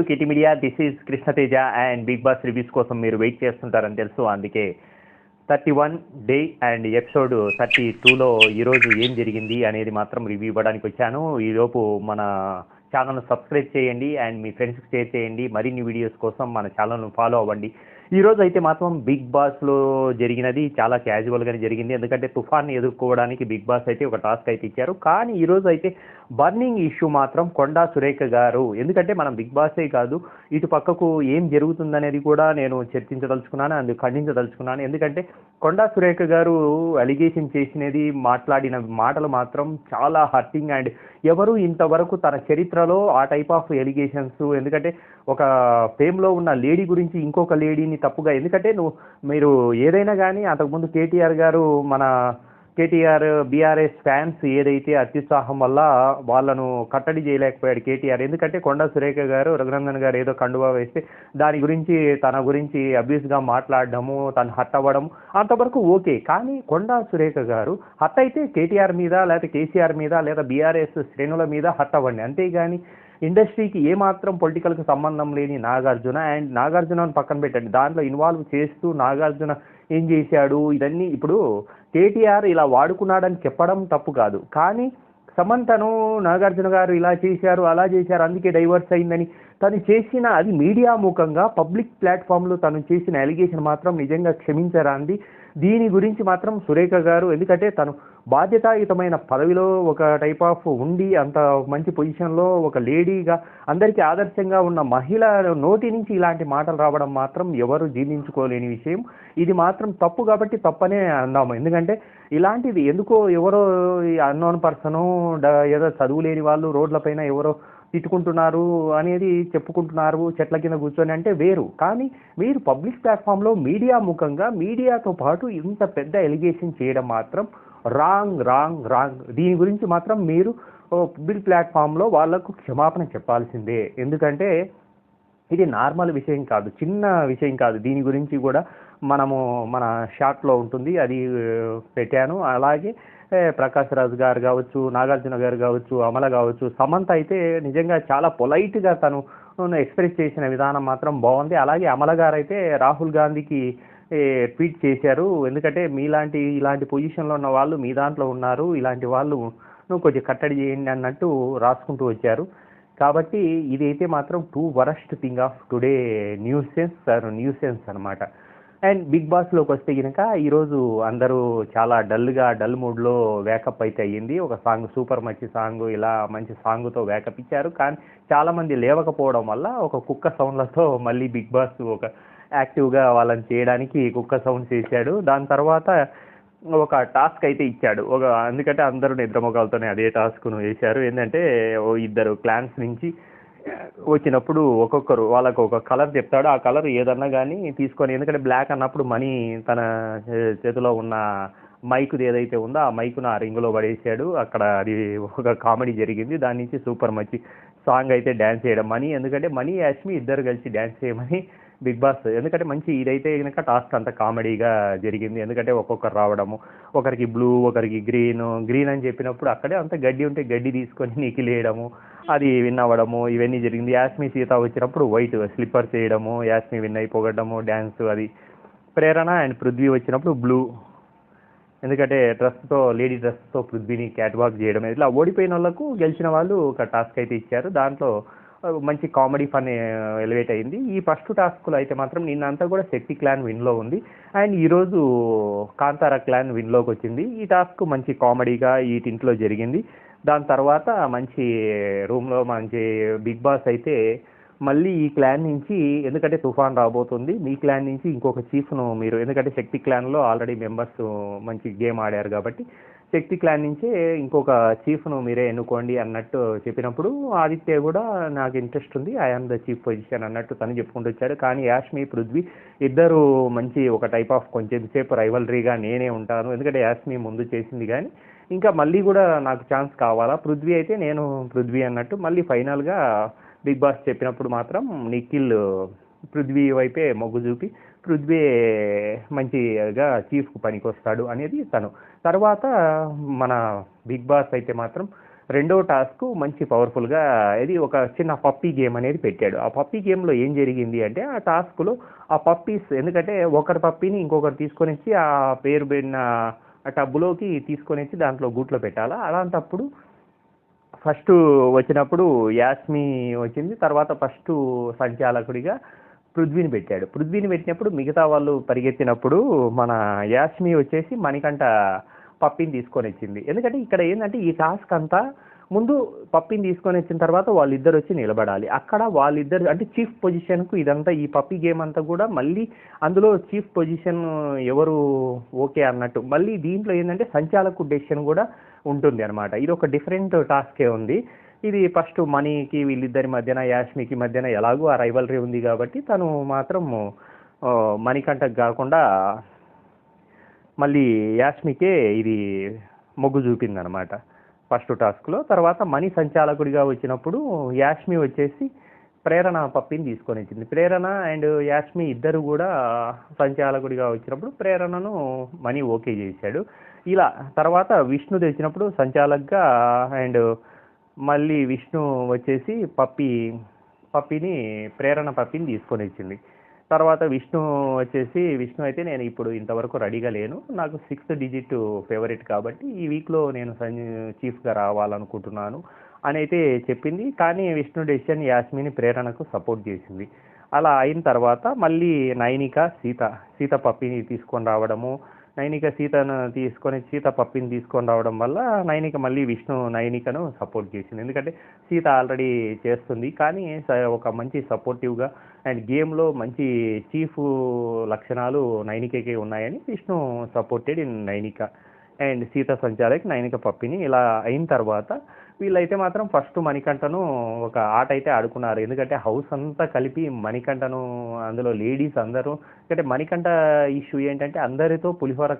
కిటి media, this is Krishnateja and Bigg Boss reviews కోసం మీరు wait చేస్తుంటారని తెలుసు. అందుకే 31 డే అండ్ ఎపిసోడ్ 32లో ఈరోజు ఏం జరిగింది అనేది మాత్రం రివ్యూ ఇవ్వడానికి వచ్చాను. ఈలోపు మన ఛానల్ను సబ్స్క్రైబ్ చేయండి అండ్ మీ ఫ్రెండ్స్కి షేర్ చేయండి. మరిన్ని వీడియోస్ కోసం మన ఛానల్ను ఫాలో అవ్వండి. ఈరోజు అయితే మాత్రం బిగ్ బాస్లో జరిగినది చాలా క్యాజువల్గానే జరిగింది. ఎందుకంటే తుఫాన్ని ఎదుర్కోవడానికి బిగ్ బాస్ అయితే ఒక టాస్క్ అయితే ఇచ్చారు. కానీ ఈరోజు అయితే బర్నింగ్ ఇష్యూ మాత్రం కొండా సురేఖ గారు, ఎందుకంటే మనం బిగ్ బాసే కాదు ఇటు పక్కకు ఏం జరుగుతుందనేది కూడా నేను చర్చించదలుచుకున్నాను, అందుకు ఖండించదలుచుకున్నాను. ఎందుకంటే కొండా సురేఖ గారు అలిగేషన్ చేసినది, మాట్లాడిన మాటలు మాత్రం చాలా హర్టింగ్ అండ్ ఎవరు ఇంతవరకు తన చరిత్రలో ఆ టైప్ ఆఫ్ ఎలిగేషన్స్, ఎందుకంటే ఒక ఫేమ్లో ఉన్న లేడీ గురించి ఇంకొక లేడీని తప్పుగా, ఎందుకంటే మీరు ఏదైనా కానీ అంతకుముందు కేటీఆర్ గారు, మన కేటీఆర్ బీఆర్ఎస్ ఫ్యాన్స్ ఏదైతే అత్యుత్సాహం వల్ల వాళ్ళను కట్టడి చేయలేకపోయాడు కేటీఆర్. ఎందుకంటే కొండా సురేఖ గారు, రఘునందన్ గారు ఏదో కండువా వేస్తే దాని గురించి తన గురించి అబ్యూస్గా మాట్లాడడము, తను హట్ అవ్వడం అంతవరకు ఓకే. కానీ కొండా సురేఖ గారు హట్ అయితే కేటీఆర్ మీద లేదా కేసీఆర్ మీద లేదా బీఆర్ఎస్ శ్రేణుల మీద హట్ అవ్వండి, అంతేగాని ఇండస్ట్రీకి ఏమాత్రం పొలిటికల్కి సంబంధం లేని నాగార్జున అండ్ నాగార్జునను పక్కన పెట్టండి, దాంట్లో ఇన్వాల్వ్ చేస్తూ నాగార్జున ఏం చేశాడు ఇదన్నీ ఇప్పుడు కేటీఆర్ ఇలా వాడుకున్నాడని చెప్పడం తప్పు కాదు. కానీ సమంతను నాగార్జున గారు ఇలా చేశారు అలా చేశారు అందుకే డైవర్స్ అయిందని తను చేసిన, అది మీడియా ముఖంగా పబ్లిక్ ప్లాట్ఫామ్లో తను చేసిన అలిగేషన్ మాత్రం నిజంగా క్షమించరాంది. దీని గురించి మాత్రం సురేఖ గారు, ఎందుకంటే తను బాధ్యతాయుతమైన పదవిలో ఒక టైప్ ఆఫ్ ఉండి అంత మంచి పొజిషన్లో ఒక లేడీగా అందరికీ ఆదర్శంగా ఉన్న మహిళ నోటి నుంచి ఇలాంటి మాటలు రావడం మాత్రం ఎవరు జీర్ణించుకోలేని విషయం. ఇది మాత్రం తప్పు కాబట్టి తప్పనే అందాము. ఎందుకంటే ఇలాంటిది ఎందుకో ఎవరో అన్నోన్ పర్సను ఏదో చదువు లేని వాళ్ళు రోడ్లపైన ఎవరో తిట్టుకుంటున్నారు అనేది చెప్పుకుంటున్నారు చెట్ల కింద కూర్చొని అంటే వేరు. కానీ మీరు పబ్లిక్ ప్లాట్ఫామ్లో మీడియా ముఖంగా మీడియాతో పాటు ఇంత పెద్ద ఎలిగేషన్ చేయడం మాత్రం రాంగ్ రాంగ్ రాంగ్. దీని గురించి మాత్రం మీరు పబ్లిక్ ప్లాట్ఫామ్లో వాళ్లకు క్షమాపణ చెప్పాల్సిందే. ఎందుకంటే ఇది నార్మల్ విషయం కాదు, చిన్న విషయం కాదు. దీని గురించి కూడా మనము మన షార్ట్లో ఉంటుంది, అది పెట్టాను. అలాగే ప్రకాష్ రాజ్ గారు కావచ్చు, నాగార్జున గారు కావచ్చు, అమల కావచ్చు, సమంత అయితే నిజంగా చాలా పొలైట్గా తను ఎక్స్ప్రెస్ చేసిన విధానం మాత్రం బాగుంది. అలాగే అమల గారు అయితే రాహుల్ గాంధీకి ట్వీట్ చేశారు, ఎందుకంటే ఇలాంటి పొజిషన్లో ఉన్న వాళ్ళు మీ దాంట్లో ఉన్నారు, ఇలాంటి వాళ్ళు కొంచెం కట్టడి చేయండి అన్నట్టు రాసుకుంటూ వచ్చారు. కాబట్టి ఇదైతే మాత్రం two worst thing of today nuisance అనమాట. అండ్ బిగ్ బాస్లోకి వస్తే కనుక ఈరోజు అందరూ చాలా డల్ మూడ్లో వేకప్ అయితే అయ్యింది. ఒక సాంగ్ సూపర్ మంచి సాంగ్, ఇలా మంచి సాంగ్తో వేకప్ ఇచ్చారు. కానీ చాలామంది లేవకపోవడం వల్ల ఒక కుక్క సౌండ్లతో మళ్ళీ బిగ్ బాస్ ఒక యాక్టివ్గా వాళ్ళని చేయడానికి కుక్క సౌండ్ చేశాడు. దాని తర్వాత ఒక టాస్క్ అయితే ఇచ్చాడు. ఎందుకంటే అందరూ నిద్రమొగాలతోనే అదే టాస్క్ను వేశారు. ఏంటంటే ఇద్దరు క్లాన్స్ నుంచి వచ్చినప్పుడు ఒక్కొక్కరు వాళ్ళకు ఒక కలర్ చెప్తాడు, ఆ కలర్ ఏదన్నా కానీ తీసుకొని, ఎందుకంటే బ్లాక్ అన్నప్పుడు మనీ తన చేతిలో ఉన్న మైకుది ఏదైతే ఉందో ఆ మైకును ఆ రింగులో పడేసాడు. అక్కడ అది ఒక కామెడీ జరిగింది. దాని నుంచి సూపర్ మంచి సాంగ్ అయితే డ్యాన్స్ చేయడం మనీ, ఎందుకంటే మనీ యాష్మి ఇద్దరు కలిసి డ్యాన్స్ చేయమని బిగ్ బాస్, ఎందుకంటే మంచి ఇదైతే కనుక టాస్క్ అంతా కామెడీగా జరిగింది. ఎందుకంటే ఒక్కొక్కరు రావడము, ఒకరికి బ్లూ ఒకరికి గ్రీన్ అని చెప్పినప్పుడు అక్కడే అంత గడ్డి ఉంటే గడ్డి తీసుకొని నికిలేయడము, అది విన్ అవ్వడము, ఇవన్నీ జరిగింది. యాస్మి సీత వచ్చినప్పుడు వైట్ స్లిప్పర్స్ వేయడము, యాస్మి విన్ అయిపోగడము డ్యాన్స్, అది ప్రేరణ అండ్ పృథ్వీ వచ్చినప్పుడు బ్లూ, ఎందుకంటే లేడీ డ్రెస్తో పృథ్వీని క్యాట్ వాక్ చేయడం. ఇట్లా ఓడిపోయిన వాళ్ళకు గెలిచిన వాళ్ళు ఒక టాస్క్ అయితే ఇచ్చారు. దాంట్లో మంచి కామెడీ ఫన్ ఎలివేట్ అయింది. ఈ ఫస్ట్ టాస్క్లో అయితే మాత్రం నిన్నంతా కూడా శక్తి క్లాన్ విన్లో ఉంది అండ్ ఈరోజు కాంతారా క్లాన్ విన్లోకి వచ్చింది. ఈ టాస్క్ మంచి కామెడీగా ఈ టింట్లో జరిగింది. దాని తర్వాత మంచి రూమ్లో మంచి బిగ్ బాస్ అయితే మళ్ళీ ఈ క్లాన్ నుంచి, ఎందుకంటే తుఫాన్ రాబోతుంది, మీ క్లాన్ నుంచి ఇంకొక చీఫ్ను మీరు, ఎందుకంటే శక్తి క్లాన్లో ఆల్రెడీ మెంబర్స్ మంచి గేమ్ ఆడారు కాబట్టి శక్తి క్లాన్ నుంచే ఇంకొక చీఫ్ను మీరే ఎన్నుకోండి అన్నట్టు చెప్పినప్పుడు ఆదిత్య కూడా నాకు ఇంట్రెస్ట్ ఉంది, ఐఆమ్ ద చీఫ్ పొజిషన్ అన్నట్టు తను చెప్పుకుంటూ వచ్చాడు. కానీ యాష్మి పృథ్వీ ఇద్దరు మంచి ఒక టైప్ ఆఫ్ కొంచెం సేపు రైవలరీగా నేనే ఉంటాను, ఎందుకంటే యాష్మి ముందు చేసింది కానీ ఇంకా మళ్ళీ కూడా నాకు ఛాన్స్ కావాలా, పృథ్వీ అయితే నేను పృథ్వీ అన్నట్టు మళ్ళీ ఫైనల్గా బిగ్ బాస్ చెప్పినప్పుడు మాత్రం నిఖిల్ పృథ్వీ వైపే మొగ్గు చూపి పృథ్వీ మంచిగా చీఫ్కు పనికి వస్తాడు అనేది తను. తర్వాత మన బిగ్ బాస్ అయితే మాత్రం రెండో టాస్క్ మంచి పవర్ఫుల్గా ఇది ఒక చిన్న పప్పీ గేమ్ అనేది పెట్టాడు. ఆ పప్పీ గేమ్లో ఏం జరిగింది అంటే ఆ టాస్క్లో ఆ పప్పీస్ ఎందుకంటే ఒకరి పప్పీని ఇంకొకరు తీసుకొని వచ్చి ఆ పేరు పెట్టిన ఆ టబ్బులోకి తీసుకొని వచ్చి దాంట్లో గూట్లో పెట్టాలా. అలాంటప్పుడు ఫస్ట్ వచ్చినప్పుడు యాస్మి వచ్చింది. తర్వాత ఫస్ట్ సంచాలకుడిగా పృథ్వీని పెట్టాడు. పృథ్వీని పెట్టినప్పుడు మిగతా వాళ్ళు పరిగెత్తినప్పుడు మన యాస్మి వచ్చేసి మణికంఠ పప్పిని తీసుకొని వచ్చింది. ఎందుకంటే ఇక్కడ ఏంటంటే ఈ టాస్క్ అంతా ముందు పప్పిని తీసుకొని వచ్చిన తర్వాత వాళ్ళిద్దరు వచ్చి నిలబడాలి. అక్కడ వాళ్ళిద్దరు అంటే చీఫ్ పొజిషన్కు ఇదంతా ఈ పప్పి గేమ్ అంతా కూడా మళ్ళీ అందులో చీఫ్ పొజిషన్ ఎవరు ఓకే అన్నట్టు మళ్ళీ దీంట్లో ఏంటంటే సంచాలకు డెసిషన్ కూడా ఉంటుంది అనమాట. ఇది ఒక డిఫరెంట్ టాస్కే ఉంది. ఇది ఫస్ట్ మనీకి వీళ్ళిద్దరి మధ్యన యాష్మికి మధ్యన ఎలాగో ఆ రైవలరీ ఉంది కాబట్టి తను మాత్రం మణికంఠకు కాకుండా మళ్ళీ యాష్మికే ఇది మొగ్గు చూపిందనమాట ఫస్ట్ టాస్క్లో. తర్వాత మణి సంచాలకుడిగా వచ్చినప్పుడు యాష్మి వచ్చేసి ప్రేరణ పప్పిని తీసుకొని వచ్చింది. ప్రేరణ అండ్ యాష్మి ఇద్దరు కూడా సంచాలకుడిగా వచ్చినప్పుడు ప్రేరణను మణి ఓకే చేశాడు. ఇలా తర్వాత విష్ణు తెచ్చినప్పుడు సంచాలకుగా అండ్ మళ్ళీ విష్ణు వచ్చేసి పప్పిని ప్రేరణ పప్పిని తీసుకొని వచ్చింది. తర్వాత విష్ణు అయితే నేను ఇప్పుడు ఇంతవరకు రెడీగా లేను, నాకు 6th డిజిట్ ఫేవరెట్ కాబట్టి ఈ వీక్లో నేను చీఫ్గా రావాలనుకుంటున్నాను అని అయితే చెప్పింది. కానీ విష్ణు డెసిషన్ యాస్మిని ప్రేరణకు సపోర్ట్ చేసింది. అలా అయిన తర్వాత మళ్ళీ నైనిక సీత పప్పిని తీసుకొని రావడము, సీత పప్పిని తీసుకొని రావడం వల్ల నైనిక మళ్ళీ నైనికను సపోర్ట్ చేసింది. ఎందుకంటే సీత ఆల్రెడీ చేస్తుంది కానీ ఒక మంచి సపోర్టివ్గా అండ్ గేమ్లో మంచి చీఫ్ లక్షణాలు నైనికకే ఉన్నాయని Vishnu supported in Nainika and Sita సంచాలక్ నైనిక పప్పిని. ఇలా అయిన తర్వాత వీళ్ళైతే మాత్రం ఫస్ట్ మణికంఠను ఒక ఆట అయితే ఆడుకున్నారు. ఎందుకంటే హౌస్ అంతా కలిపి మణికంఠను అందులో లేడీస్ అందరూ, ఎందుకంటే మణికంఠ ఇష్యూ ఏంటంటే అందరితో పులిహోర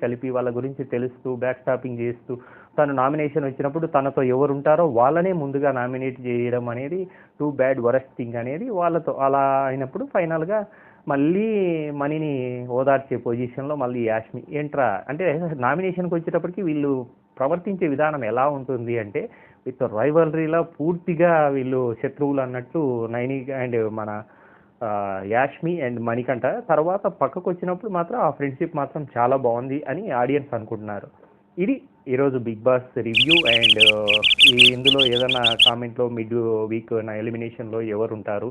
కలిపి వాళ్ళ గురించి తెలుస్తూ బ్యాక్ స్టాపింగ్ చేస్తూ తను నామినేషన్ వచ్చినప్పుడు తనతో ఎవరు ఉంటారో వాళ్ళనే ముందుగా నామినేట్ చేయడం అనేది టూ బ్యాడ్ వరస్ట్ థింగ్ అనేది వాళ్ళతో. అలా అయినప్పుడు ఫైనల్గా మళ్ళీ మనీని ఓదార్చే పొజిషన్లో మళ్ళీ యాష్మి ఏంట్రా అంటే నామినేషన్కి వచ్చేటప్పటికి వీళ్ళు ప్రవర్తించే విధానం ఎలా ఉంటుంది అంటే విత్ రైవలరీలో పూర్తిగా వీళ్ళు శత్రువులు అన్నట్టు నైనిక అండ్ మన యాష్మి అండ్ మణికంఠ. తర్వాత పక్కకు వచ్చినప్పుడు మాత్రం ఆ ఫ్రెండ్షిప్ మాత్రం చాలా బాగుంది అని ఆడియన్స్ అనుకుంటున్నారు. ఇది ఈరోజు బిగ్ బాస్ రివ్యూ అండ్ ఇందులో ఏదైనా కామెంట్లో మిడ్ వీక్ నా ఎలిమినేషన్లో ఎవరు ఉంటారు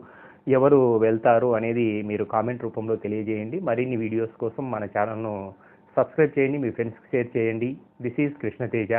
ఎవరు వెళ్తారు అనేది మీరు కామెంట్ రూపంలో తెలియజేయండి. మరిన్ని వీడియోస్ కోసం మన ఛానల్ను సబ్స్క్రైబ్ చేయండి, మీ ఫ్రెండ్స్కి షేర్ చేయండి. This is Krishna Teja.